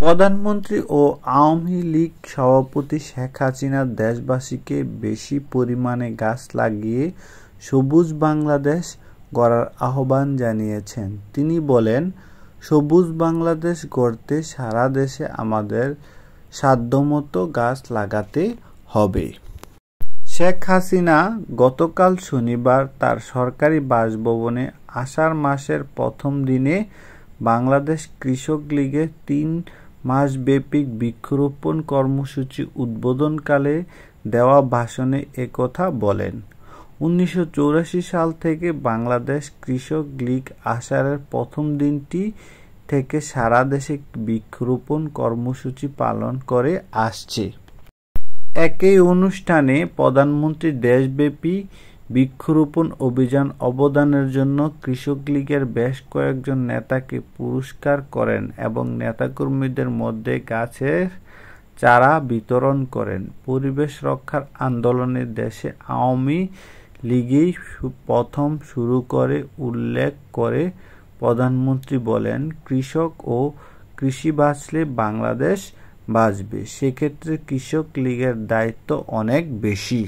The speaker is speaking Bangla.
প্রধানমন্ত্রী ও আওয়ামী লীগ সভাপতি শেখ হাসিনা দেশবাসীকে বেশি পরিমাণে গাছ লাগিয়ে সবুজ বাংলাদেশ গড়ার আহ্বান জানিয়েছেন। তিনি বলেন, সবুজ বাংলাদেশ গড়তে সারা দেশে আমাদের সাধ্যমতো গাছ লাগাতে হবে। শেখ হাসিনা গতকাল শনিবার তার সরকারি বাসভবনে আষাঢ় মাসের প্রথম দিনে বাংলাদেশ কৃষক লীগের ৩ মাসব্যাপী বৃক্ষরোপণ কর্মসূচি উদ্বোধনকালে দেওয়া ভাষণে একথা বলেন। ১৯৮৪ সাল থেকে বাংলাদেশ কৃষক লীগ আষাঢ়ের প্রথম দিনটি থেকে সারা দেশে বৃক্ষরোপণ কর্মসূচি পালন করে আসছে। একই অনুষ্ঠানে প্রধানমন্ত্রী দেশব্যাপী বৃক্ষরোপণ অভিযান অবদানের জন্য কৃষক লীগের বেশ কয়েকজন নেতাকে পুরস্কার করেন এবং নেতাকর্মীদের মধ্যে গাছের চারা বিতরণ করেন। পরিবেশ রক্ষার আন্দোলনে দেশে আওয়ামী লীগই প্রথম শুরু করে উল্লেখ করে প্রধানমন্ত্রী বলেন, কৃষক ও কৃষি বাঁচলে বাংলাদেশ বাঁচবে। সেক্ষেত্রে কৃষক লীগের দায়িত্ব অনেক বেশি।